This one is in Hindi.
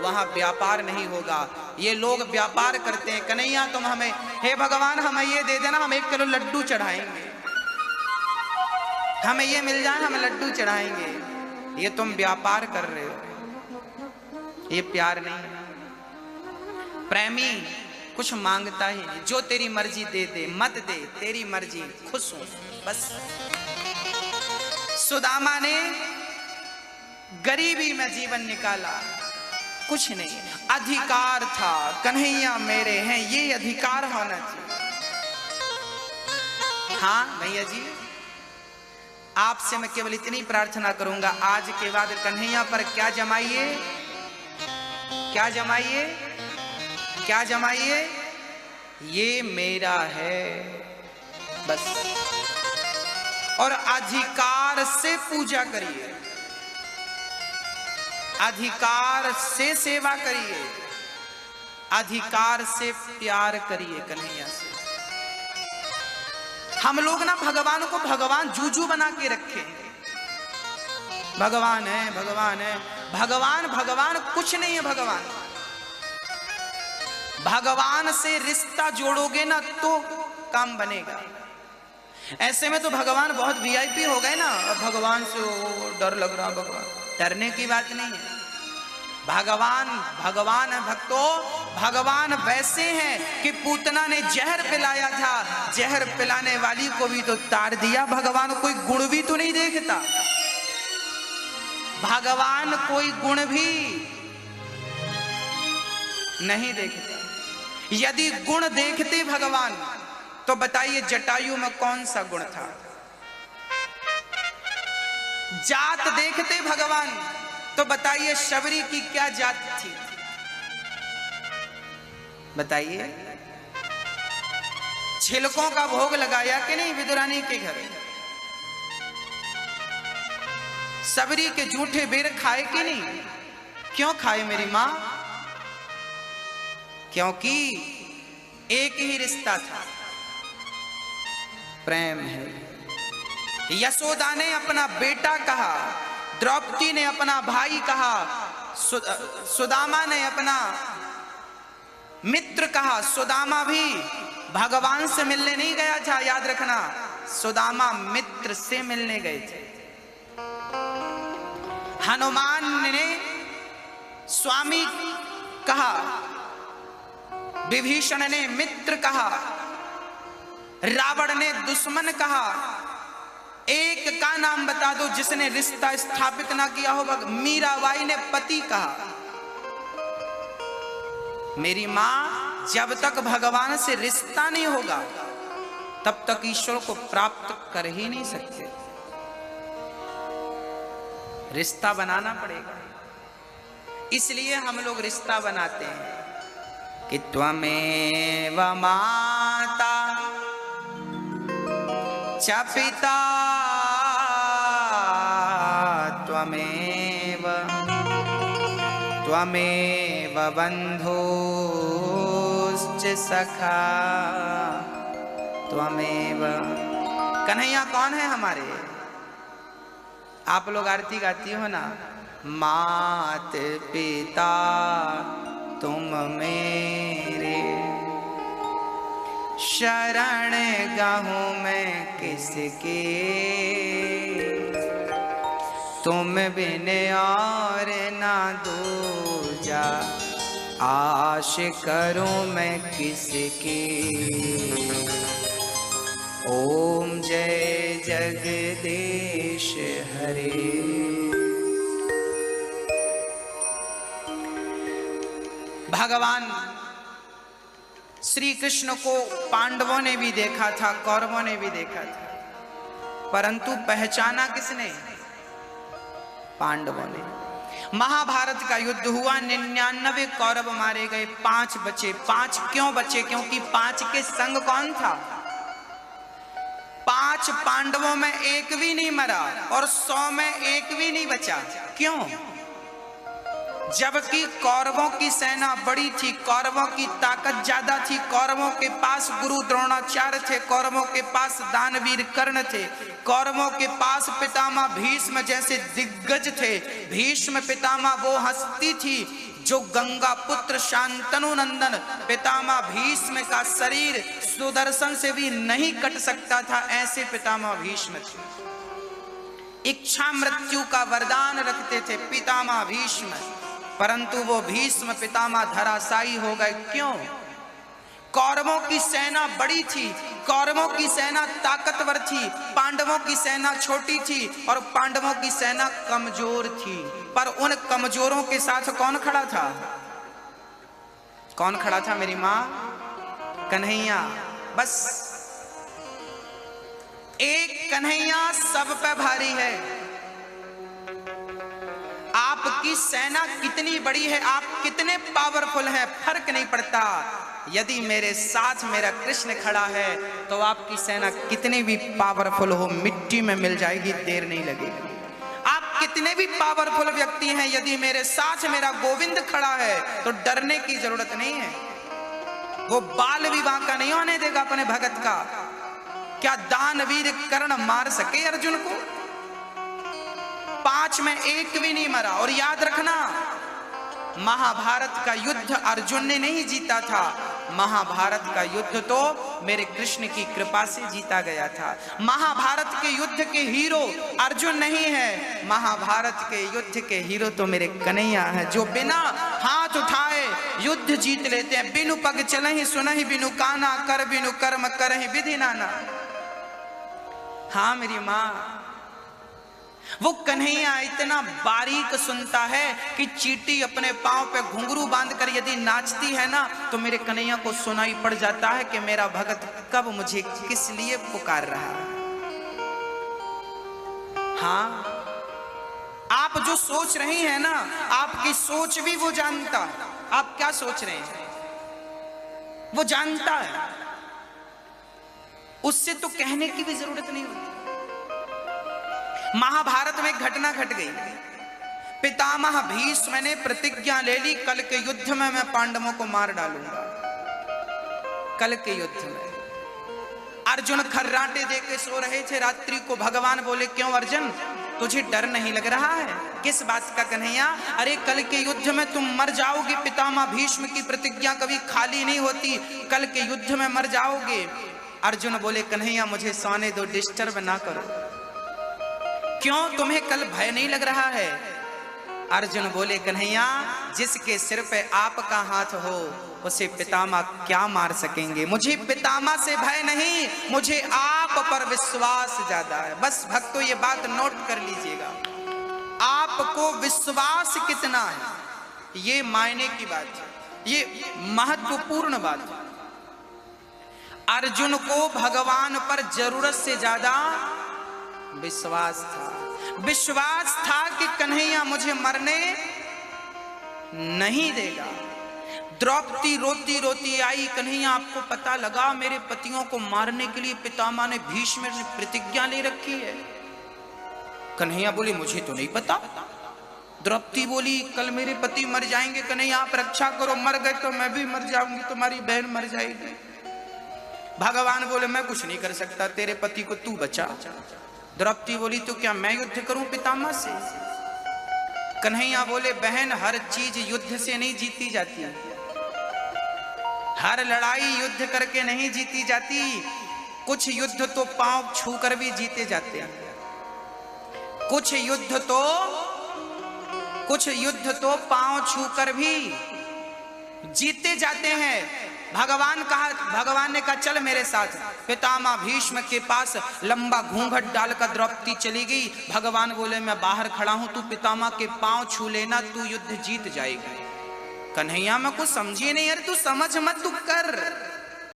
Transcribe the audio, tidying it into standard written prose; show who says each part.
Speaker 1: वहां व्यापार नहीं होगा। ये लोग व्यापार करते हैं, कन्हैया तुम हमें, हे भगवान हमें ये दे देना, हम 1 किलो लड्डू चढ़ाएंगे, हमें ये मिल जाए हम लड्डू चढ़ाएंगे। ये तुम व्यापार कर रहे हो, ये प्यार नहीं है। प्रेमी कुछ मांगता ही नहीं, जो तेरी मर्जी दे दे, मत दे तेरी मर्जी, खुश हूं बस। सुदामा ने गरीबी में जीवन निकाला, कुछ नहीं, अधिकार था, कन्हैया मेरे हैं, ये अधिकार होना चाहिए। हाँ भैया जी, आपसे मैं केवल इतनी प्रार्थना करूंगा, आज के बाद कन्हैया पर क्या जमाइए, क्या जमाइए, क्या जमाइए, ये मेरा है बस। और अधिकार से पूजा करिए, अधिकार से सेवा करिए, अधिकार से प्यार करिए कन्हैया से। हम लोग ना भगवान को भगवान जूजू बना के रखे, भगवान है भगवान है, भगवान भगवान कुछ नहीं है। भगवान भगवान से रिश्ता जोड़ोगे ना तो काम बनेगा। ऐसे में तो भगवान बहुत वीआईपी हो गए ना, भगवान से डर लग रहा, भगवान डरने की बात नहीं है। भगवान भगवान है भक्तों, भगवान वैसे हैं कि पूतना ने जहर पिलाया था, जहर पिलाने वाली को भी तो तार दिया। भगवान कोई गुण भी तो नहीं देखता, भगवान कोई गुण भी नहीं देखता। यदि गुण देखते भगवान तो बताइए जटायु में कौन सा गुण था। जात देखते भगवान तो बताइए शबरी की क्या जात थी, बताइए। छिलकों का भोग लगाया कि नहीं विदुरानी के घर, शबरी के जूठे बेर खाए कि नहीं, क्यों खाए मेरी मां, क्योंकि एक ही रिश्ता था, प्रेम है। यशोदा ने अपना बेटा कहा, द्रौपदी ने अपना भाई कहा, सुदामा ने अपना मित्र कहा। सुदामा भी भगवान से मिलने नहीं गया था, याद रखना, सुदामा मित्र से मिलने गए थे। हनुमान ने स्वामी कहा, विभीषण ने मित्र कहा, रावण ने दुश्मन कहा। एक का नाम बता दो जिसने रिश्ता स्थापित ना किया हो। मीराबाई ने पति कहा। मेरी मां, जब तक भगवान से रिश्ता नहीं होगा तब तक ईश्वर को प्राप्त कर ही नहीं सकते। रिश्ता बनाना पड़ेगा, इसलिए हम लोग रिश्ता बनाते हैं कि त्वमेव माता च पिता त्वमेव, त्वमेव बन्धुश्च सखा त्वमेव। कन्हैया कौन है हमारे? आप लोग आरती गाती हो ना, मात पिता तुम मेरे, शरण गहूं मैं किसके, तुम बिन और ना दूजा, आश करूं मैं किसकी। ओम जय जगदीश हरे। भगवान श्री कृष्ण को पांडवों ने भी देखा था, कौरवों ने भी देखा था, परंतु पहचाना किसने? पांडवों ने। महाभारत का युद्ध हुआ, 99 कौरव मारे गए, 5 बचे। 5 क्यों बचे? क्योंकि 5 के संग कौन था? 5 पांडवों में एक भी नहीं मरा और 100 में एक भी नहीं बचा। क्यों? जबकि कौरवों की सेना बड़ी थी, कौरवों की ताकत ज्यादा थी, कौरवों के पास गुरु द्रोणाचार्य थे, कौरवों के पास दानवीर कर्ण थे, कौरवों के पास पितामह भीष्म जैसे दिग्गज थे। भीष्म पितामह वो हस्ती थी जो गंगा पुत्र शांतनु नंदन पितामह भीष्म का शरीर सुदर्शन से भी नहीं कट सकता था, ऐसे पितामह भीष्म थे। इच्छा मृत्यु का वरदान रखते थे पितामह भीष्म, परंतु वो भीष्म पितामह धराशायी हो गए। क्यों? कौरवों की सेना बड़ी थी, कौरवों की सेना ताकतवर थी, पांडवों की सेना छोटी थी और पांडवों की सेना कमजोर थी। पर उन कमजोरों के साथ कौन खड़ा था? कौन खड़ा था मेरी मां? कन्हैया। बस एक कन्हैया सब पे भारी है। आपकी सेना कितनी बड़ी है, आप कितने पावरफुल हैं, फर्क नहीं पड़ता। यदि मेरे साथ मेरा कृष्ण खड़ा है तो आपकी सेना कितनी भी पावरफुल हो मिट्टी में मिल जाएगी, देर नहीं लगेगी। आप कितने भी पावरफुल व्यक्ति हैं, यदि मेरे साथ मेरा गोविंद खड़ा है तो डरने की जरूरत नहीं है। वो बाल विवाह का नहीं होने देगा अपने भगत का। क्या दानवीर कर्ण मार सके अर्जुन को? 5 में 1 भी नहीं मरा। और याद रखना, महाभारत का युद्ध अर्जुन ने नहीं जीता था, महाभारत का युद्ध तो मेरे कृष्ण की कृपा से जीता गया था। महाभारत के युद्ध के हीरो अर्जुन नहीं है, महाभारत के युद्ध के हीरो तो मेरे कन्हैया है, जो बिना हाथ उठाए युद्ध जीत लेते हैं। बिनु पग चलहि सुनहि बिनु काना, कर बिनु कर्म करहि विधि नाना। हाँ मेरी माँ, वो कन्हैया इतना बारीक सुनता है कि चींटी अपने पांव पे घुंघरू बांधकर यदि नाचती है ना तो मेरे कन्हैया को सुनाई पड़ जाता है कि मेरा भगत कब मुझे किस लिए पुकार रहा है। हाँ, आप जो सोच रही हैं ना, आपकी सोच भी वो जानता है। आप क्या सोच रहे हैं वो जानता है, उससे तो कहने की भी जरूरत नहीं होती। महाभारत में घटना घट गई। पितामह भीष्म ने प्रतिज्ञा ले ली, कल के युद्ध में मैं पांडवों को मार डालूंगा। कल के युद्ध में अर्जुन खर्राटे देके सो रहे थे। रात्रि को भगवान बोले, क्यों अर्जुन, तुझे डर नहीं लग रहा है? किस बात का कन्हैया? अरे कल के युद्ध में तुम मर जाओगे, पितामह भीष्म की प्रतिज्ञा कभी खाली नहीं होती, कल के युद्ध में मर जाओगे। अर्जुन बोले, कन्हैया मुझे सोने दो, डिस्टर्ब ना करो। क्यों, तुम्हें कल भय नहीं लग रहा है? अर्जुन बोले, कन्हैया जिसके सिर पे आपका हाथ हो उसे पितामह क्या मार सकेंगे? मुझे पितामह से भय नहीं, मुझे आप पर विश्वास ज्यादा है। बस भक्तों ये बात नोट कर लीजिएगा, आपको विश्वास कितना है ये मायने की बात है, ये महत्वपूर्ण बात है। अर्जुन को भगवान पर जरूरत से ज्यादा विश्वास था। विश्वास था कि कन्हैया मुझे मरने नहीं देगा। द्रौपदी रोती रोती आई, कन्हैया आपको पता लगा मेरे पतियों को मारने के लिए पितामह ने भीष्म ने प्रतिज्ञा ले रखी है? कन्हैया बोली, मुझे तो नहीं पता। द्रौपदी बोली, कल मेरे पति मर जाएंगे, कन्हैया आप रक्षा करो, मर गए तो मैं भी मर जाऊंगी, तुम्हारी बहन मर जाएगी। भगवान बोले, मैं कुछ नहीं कर सकता, तेरे पति को तू बचा। द्रौपदी बोली, तो क्या मैं युद्ध करूं पितामह से? कन्हैया बोले, बहन हर चीज युद्ध से नहीं जीती जाती, हर लड़ाई युद्ध करके नहीं जीती जाती, कुछ युद्ध तो पांव छूकर भी जीते जाते हैं, कुछ युद्ध तो पांव छूकर भी जीते जाते हैं। भगवान ने कहा चल मेरे साथ। पितामह भीष्म के पास लंबा घूंघट डालकर द्रौपदी चली गई। भगवान बोले, मैं बाहर खड़ा हूं, तू पितामह के पांव छू लेना, तू युद्ध जीत जाएगी। कन्हैया मैं कुछ समझी नहीं, यार तू समझ मत, तू कर।